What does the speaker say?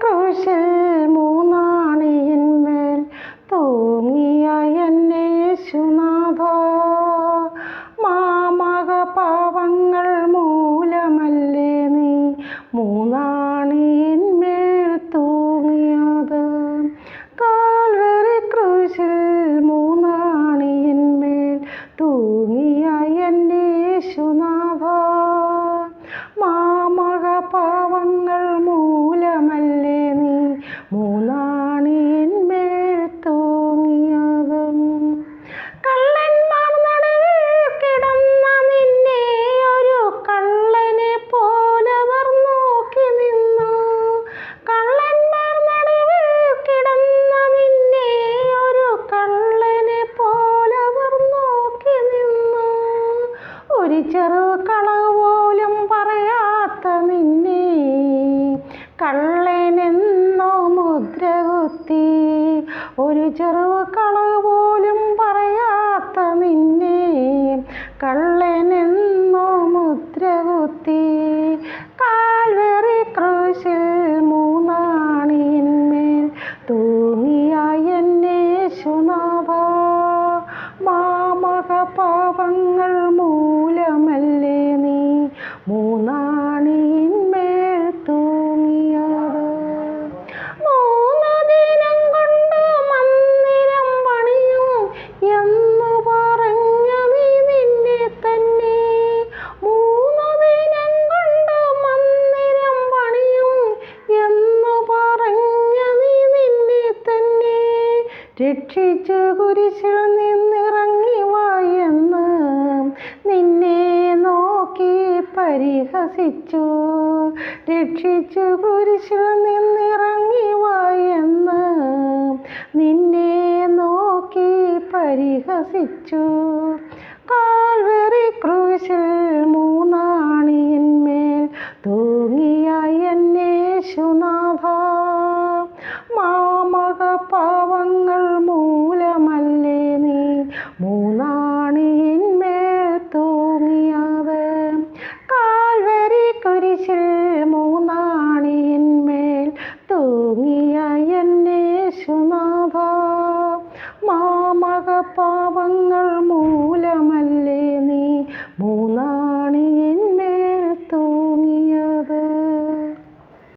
ക്രൂശിൽ മൂന്നാണിയിന്മേൽ തൂങ്ങിയ എൻ്റെ യേശുനാഥ, മാമക പാവങ്ങൾ മൂലമല്ലേ നീ മൂന്നാണിയിന്മേൽ തൂങ്ങിയത്. കാൽവരി ക്രൂശിൽ മൂന്നാണിയിന്മേൽ തൂങ്ങിയ എൻ്റെ യേശുനാഥ, മാമക പാവങ്ങൾ മൂലമല്ലേ നീ മൂന്നാണിയിന്മേൽ തൂങ്ങിയത്. കള്ളന്മാർ നടുവിൽ കിടന്ന നിന്നെ ഒരു കള്ളനെ പോലവർ നോക്കി നിന്നു. കള്ളന്മാർ നടുവിൽ കിടന്ന നിന്നെ ഒരു കള്ളനെ പോലവർ നോക്കി നിന്നു. ഒരു ചെറു കളവ് പോലും പറയാത്ത നിന്നെ കള്ളനെന്നോ മുദ്രകുത്തി. ഒരു ചെറു കളവ് പോലും പറയാത്ത നിന്നെ കള്ളനെന്നോ മുദ്രകുത്തി. കാൽവരി ക്രൂശിൽ മൂന്നാണിയിന്മേൽ തൂങ്ങിയ എൻ്റെ യേശുനാഥ, മാമക പാപങ്ങൾ മൂലമല്ലേ നീ മൂന്നാണിയിന്മേൽ തൂങ്ങിയത്. 3 ദിനം കൊണ്ട് മന്ദിരം പണിയും എന്നു പറഞ്ഞ നീ നിന്നെ തന്നെ. 3 ദിനം കൊണ്ട് മന്ദിരം പണിയും എന്നു പറഞ്ഞ നീ നിന്നെ തന്നെ. രക്ഷിച്ചു കുരിശിൽ നിന്നിറങ്ങി വാ എന്ന് നിന്നെ നോക്കി പരിഹസിച്ചു. രക്ഷിച്ചു കുരിശിൽ നിന്നിറങ്ങി വാ എന്ന് നിന്നെ നോക്കി പരിഹസിച്ചു. കാൽവരി ക്രൂശിൽ മൂന്നാണിയിന്മേൽ തൂങ്ങിയ എൻ്റെ യേശുനാഥ, മാമക പാവങ്ങൾ മൂലമല്ലേ നീ മൂന്നാണിയിന്മേൽ തൂങ്ങിയത്. കാൽവരി കുരിശിൽ മൂന്നാണിയിന്മേൽ തൂങ്ങിയ എൻ്റെ യേശുനാഥ, മാമക പാവങ്ങൾ മൂലമല്ലേ